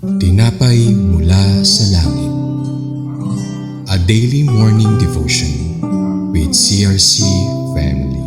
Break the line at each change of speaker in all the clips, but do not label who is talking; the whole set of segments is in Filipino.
Tinapay mula sa langit. A daily morning devotion with CRC family.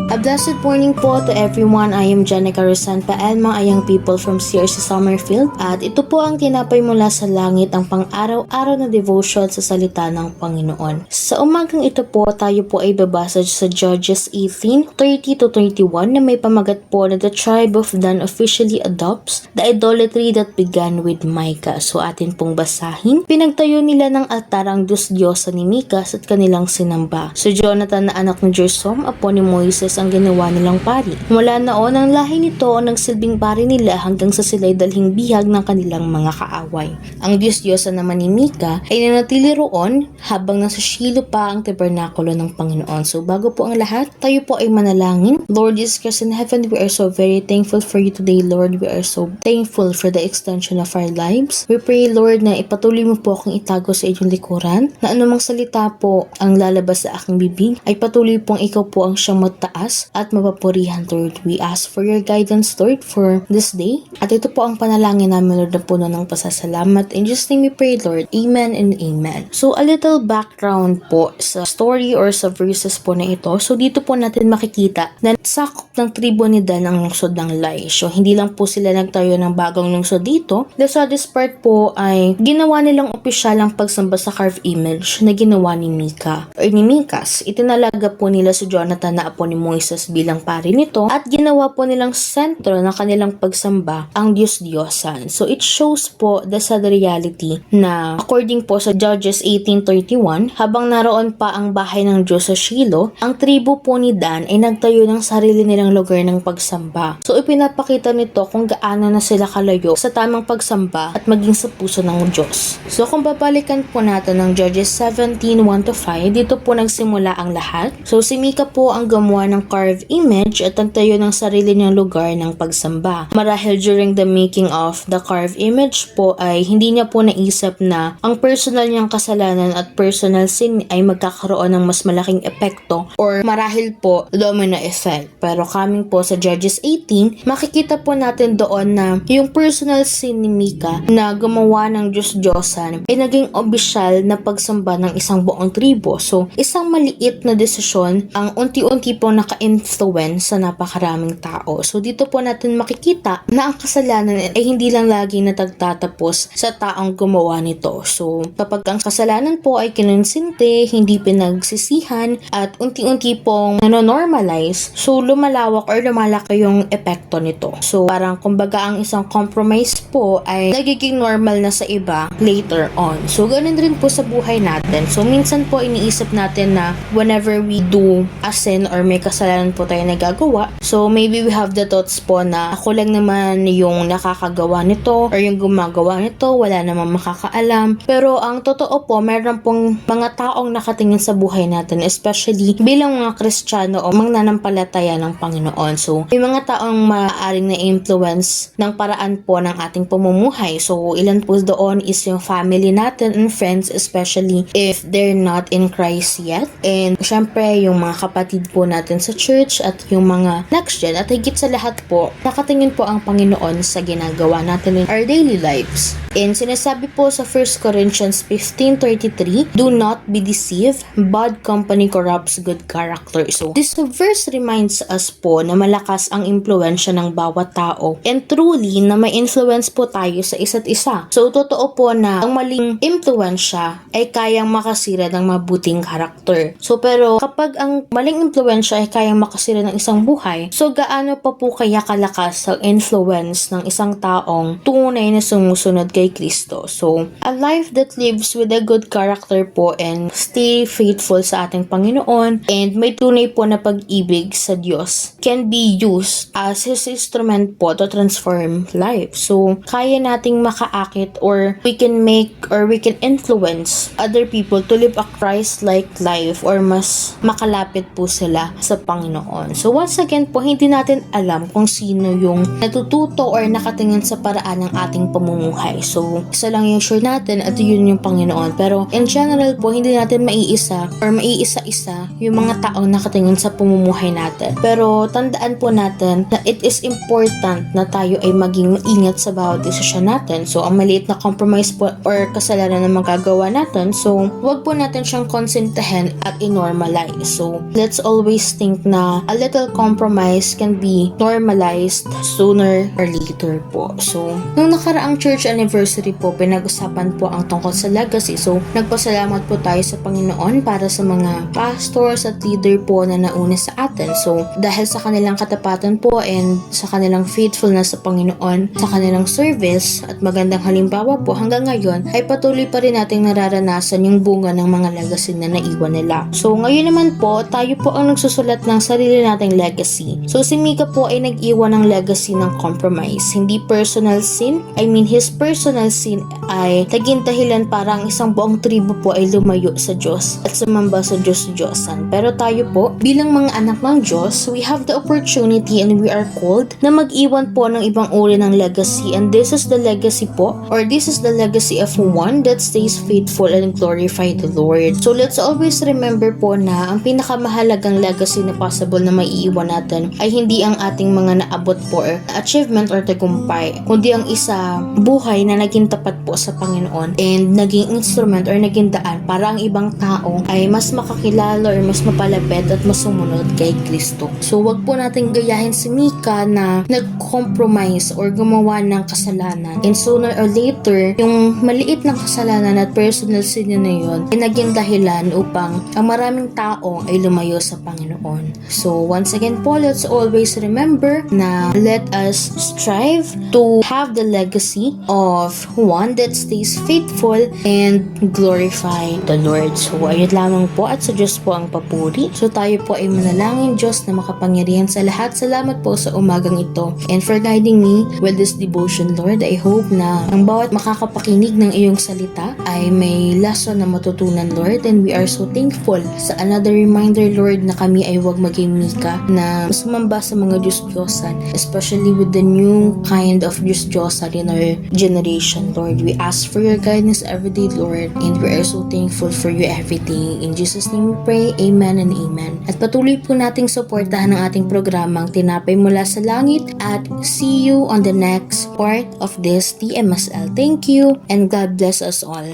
A blessed morning po to everyone. I am Janica Rosan Paelma, ayang people from CRC Summerfield. At ito po ang tinapay mula sa langit, ang pang-araw-araw na devotion sa salita ng Panginoon. Sa umagang ito po, tayo po ay babasa sa Judges 18:30-31 na may pamagat po na the tribe of Dan officially adopts the idolatry that began with Micah. So atin pong basahin. Pinagtayo nila ng altar ang Diyos-Diyosa ni Micas at kanilang sinamba. Si Jonathan na anak ni Gersom, apo ni Moises, ang ginawa nilang pari. Mula noon, ang lahi nito ang nagsilbing pari nila hanggang sa sila'y dalhing bihag ng kanilang mga kaaway. Ang Diyos-Diyosa naman ni Micah ay nanatili roon habang nasa Shiloh pa ang tabernakulo ng Panginoon. So bago po ang lahat, tayo po ay manalangin. Lord Jesus Christ in heaven, we are so very thankful for you today, Lord. We are so thankful for the extension of our lives. We pray, Lord, na ipatuloy mo po akong itago sa inyong likuran, na anumang salita po ang lalabas sa aking bibig, ay patuloy pong ikaw po ang siyang magtaas at mapapurihan, Lord. We ask for your guidance, Lord, for this day. At ito po ang panalangin namin, Lord, na puno ng pasasalamat. In Jesus' name we pray, Lord. Amen and amen. So, a little background po sa story or sa verses po na ito. So, dito po natin makikita na sakop ng tribo ni Dan ang lungsod ng Lai. So, hindi lang po sila nagtayo ng bagong lungsod dito. The saddest part po ay ginawa nilang opisyal ang pagsamba sa carved image na ginawa ni Micah or ni Micas. Itinalaga po nila si Jonathan na apo ni Moises bilang pari nito at ginawa po nilang sentro ng kanilang pagsamba ang Diyos-Diyosan. So it shows po the sad reality na according po sa Judges 18:31, habang naroon pa ang bahay ng Diyos sa Shiloh, ang tribo po ni Dan ay nagtayo ng sarili nilang lugar ng pagsamba. So ipinapakita nito kung gaano na sila kalayo sa tamang pagsamba at maging sa puso ng Diyos. So kung babalikan po natin ng Judges 17:1-5, dito po nagsimula ang lahat. So si Micah po ang gumawa ng carved image at nagtayo ng sarili niyang lugar ng pagsamba. Marahil during the making of the carved image po ay hindi niya po naisip na ang personal niyang kasalanan at personal sin ay magkakaroon ng mas malaking epekto or marahil po domino effect. Pero coming po sa Judges 18, makikita po natin doon na yung personal sin ni Micah na gumawa ng Diyos-Diyosan ay naging opisyal na pagsamba ng isang buong tribo. So isang maliit na desisyon ang unti-unti po naka-influence sa napakaraming tao. So dito po natin makikita na ang kasalanan ay hindi lang lagi natagtatapos sa taong gumawa nito. So kapag ang kasalanan po ay kinonsinte, hindi pinagsisihan at unti-unti pong nanonormalize, so lumalawak or lumalaki yung epekto nito. So parang kumbaga ang isang compromise po ay nagiging normal na sa iba later on. So ganun rin po sa buhay natin. So minsan po iniisip natin na whenever we do a sin or may kasalanan po tayo nagagawa, so maybe we have the thoughts po na ako lang naman yung nakakagawa nito or yung gumagawa nito, wala namang makakaalam. Pero ang totoo po, meron pong mga taong nakatingin sa buhay natin, especially bilang mga Kristiyano o mananampalataya ng Panginoon. So may mga taong maaaring na-influence ng paraan po ng ating pamumuhay. So ilan po doon is yung family natin and friends, especially if they're not in Christ yet. And syempre yung mga kapatid po natin sa church at yung mga next gen, at higit sa lahat po, nakatingin po ang Panginoon sa ginagawa natin in our daily lives. And sinasabi po sa 1 Corinthians 15:33, do not be deceived, bad company corrupts good character. So this verse reminds us po na malakas ang impluensya ng bawat tao and truly na may influence po tayo sa isa't isa. So totoo po na ang maling impluensya ay kayang makasira ng mabuting karakter. So pero kapag ang maling impluensya ay kayang makasira ng isang buhay, so gaano pa po kaya kalakas ang influence ng isang taong tunay na sumusunod kay Kristo. So a life that lives with a good character po and stay faithful sa ating Panginoon and may tunay po na pag-ibig sa Diyos can be used as His instrument po to transform life. So kaya nating makaakit or we can make or we can influence other people to live a Christ-like life or mas makalapit po sila sa Panginoon. So once again po, hindi natin alam kung sino yung natututo or nakatingin sa paraan ng ating pamumuhay. So So, isa lang yung sure natin at yun yung Panginoon. Pero in general po, hindi natin maiisa or maiisa-isa yung mga taong nakatingin sa pamumuhay natin. Pero tandaan po natin na it is important na tayo ay maging maingat sa bawat desisyon natin. So, ang maliit na compromise po or kasalanan na magagawa natin, so, wag po natin siyang konsentahin at i-normalize. So, let's always think na a little compromise can be normalized sooner or later po. So, nung nakaraang church anniversary po, pinag-usapan po ang tungkol sa legacy. So, nagpasalamat po tayo sa Panginoon para sa mga pastors at leader po na nauna sa atin. So, dahil sa kanilang katapatan po and sa kanilang faithfulness sa Panginoon, sa kanilang service at magandang halimbawa po hanggang ngayon, ay patuloy pa rin nating nararanasan yung bunga ng mga legacy na naiwan nila. So, ngayon naman po, tayo po ang nagsusulat ng sarili nating legacy. So, si Mika po ay nag-iwan ng legacy ng compromise. Hindi personal sin. His personal sin ay naging dahilan para ang isang buong tribo po ay lumayo sa Diyos at sumamba sa Diyos-Diyosan. Pero tayo po, bilang mga anak ng Diyos, we have the opportunity and we are called na mag-iwan po ng ibang uri ng legacy, and this is the legacy po, or this is the legacy of one that stays faithful and glorify the Lord. So let's always remember po na ang pinakamahalagang legacy na possible na maiiwan natin ay hindi ang ating mga naabot po or achievement or tagumpay, kundi ang isa buhay na naging tapat po sa Panginoon and naging instrument or naging daan para ang ibang tao ay mas makakilala or mas mapalapit at mas sumunod kay Kristo. So wag po natin gayahin si Mika na nag-compromise or gumawa ng kasalanan, and sooner or later yung maliit na kasalanan at personal sin niya na yun ay naging dahilan upang ang maraming tao ay lumayo sa Panginoon. So once again po, let's always remember na let us strive to have the legacy of one that stays faithful and glorify the Lord. So ayun lamang po, at sa Diyos po ang papuri. So tayo po ay manalangin. Diyos na makapangyarihan sa lahat, salamat po sa umagang ito and for guiding me with this devotion, Lord. I hope na ang bawat makakapakinig ng iyong salita ay may lesson na matutunan, Lord, and we are so thankful sa another reminder, Lord, na kami ay huwag maging Mika na sumamba sa mga Diyos-Diyosan, especially with the new kind of Diyos-Diyosan in our generation, Lord. We ask for your guidance every day, Lord, and we are so thankful for you everything. In Jesus' name we pray, amen and amen. At patuloy po nating suportahan ang ating programang Tinapay Mula sa Langit, at see you on the next part of this TMSL. Thank you and God bless us all.